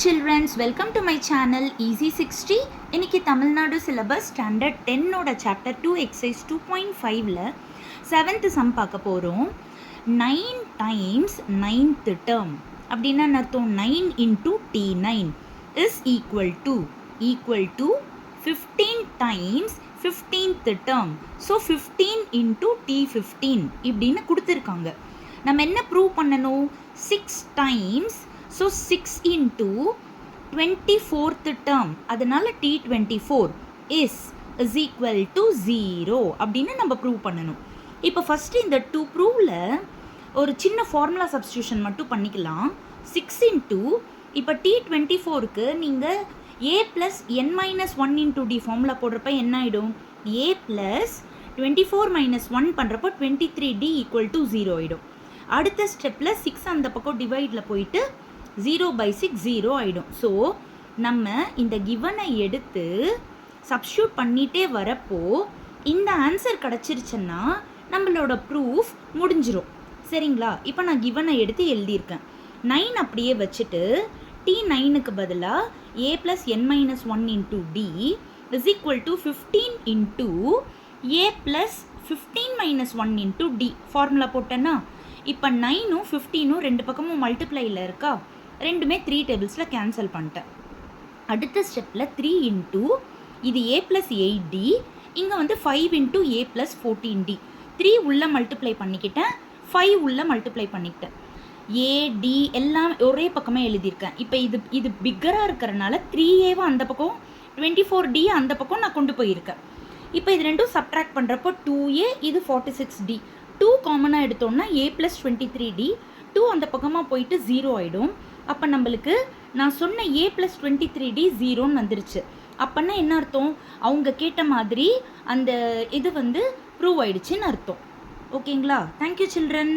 childrens, welcome to my channel Easy 60. இன்னைக்கு Tamil Nadu syllabus standard 10 ஓட chapter 2 exercise 2.5ல 7th some பார்க்க போகிறோம். 9 times 9th term அப்படின்னா அர்த்தம் 9 into T9 is equal to 15 times 15th term. So 15 into T15 இப்படின்னு கொடுத்துருக்காங்க. நம்ம என்ன ப்ரூவ் பண்ணணும்? 6 times, so 6 into 24th term, அதனால T24 is equal to 0 அப்படின்னு நம்ம ப்ரூவ் பண்ணணும். இப்போ ஃபஸ்ட்டு இந்த டூ ப்ரூவில் ஒரு சின்ன ஃபார்முலா சப்ஸ்டியூஷன் மட்டும் பண்ணிக்கலாம். 6 into இப்போ T24க்கு நீங்கள் a plus n minus 1 into d formula போடுறப்ப என்ன ஆகிடும்? a plus 24 minus 1 பண்ணுறப்போ 23d equal to 0 ஆகிடும். அடுத்த ஸ்டெப்பில் 6 அந்த பக்கம் டிவைடில் போயிட்டு 0/6 0 ஆகிடும். ஸோ நம்ம இந்த கிவனை எடுத்து சப்ஸ்டியூட் பண்ணிகிட்டே வரப்போ இந்த ஆன்சர் கிடச்சிருச்சுன்னா நம்மளோட ப்ரூஃப் முடிஞ்சிடும். சரிங்களா? இப்போ நான் கிவனை எடுத்து எழுதியிருக்கேன். 9 அப்படியே வச்சுட்டு T9க்கு பதிலாக a plus n minus 1 into d is equal to 15 into a plus 15 minus 1 into d formula போட்டேன்னா இப்போ 9ம் 15ம் ரெண்டு பக்கமும் மல்டிப்ளையில் இருக்கா, ரெண்டுமே 3 டேபிள்ஸில் கேன்சல் பண்ணிட்டேன். அடுத்த ஸ்டெப்பில் 3 இன்ட்டு இது a + 8d, இங்கே வந்து 5 இன்ட்டு a + 14d. 3 உள்ள மல்டிப்ளை பண்ணிக்கிட்டேன், 5 உள்ள மல்டிப்ளை பண்ணிக்கிட்டேன். ad எல்லாம் ஒரே பக்கமே எழுதியிருக்கேன். இப்போ இது பிக்கராக இருக்கிறனால 3a அந்த பக்கம் 24d அந்த பக்கம் நான் கொண்டு போயிருக்கேன். இப்போ இது ரெண்டும் சப்ட்ராக்ட் பண்ணுறப்போ 2a, இது 46d. 2 காமனாக எடுத்தோம்னா a + 23d, 2 அந்த பக்கமாக போயிட்டு 0 ஆகிடும். அப்போ நம்மளுக்கு நான் சொன்ன a + 23d 0ன்னு வந்துருச்சு. அப்போன்னா என்ன அர்த்தம்? அவங்க கேட்ட மாதிரி அந்த இது வந்து ப்ரூவ் ஆயிடுச்சுன்னு அர்த்தம். ஓகேங்களா? Thank you children.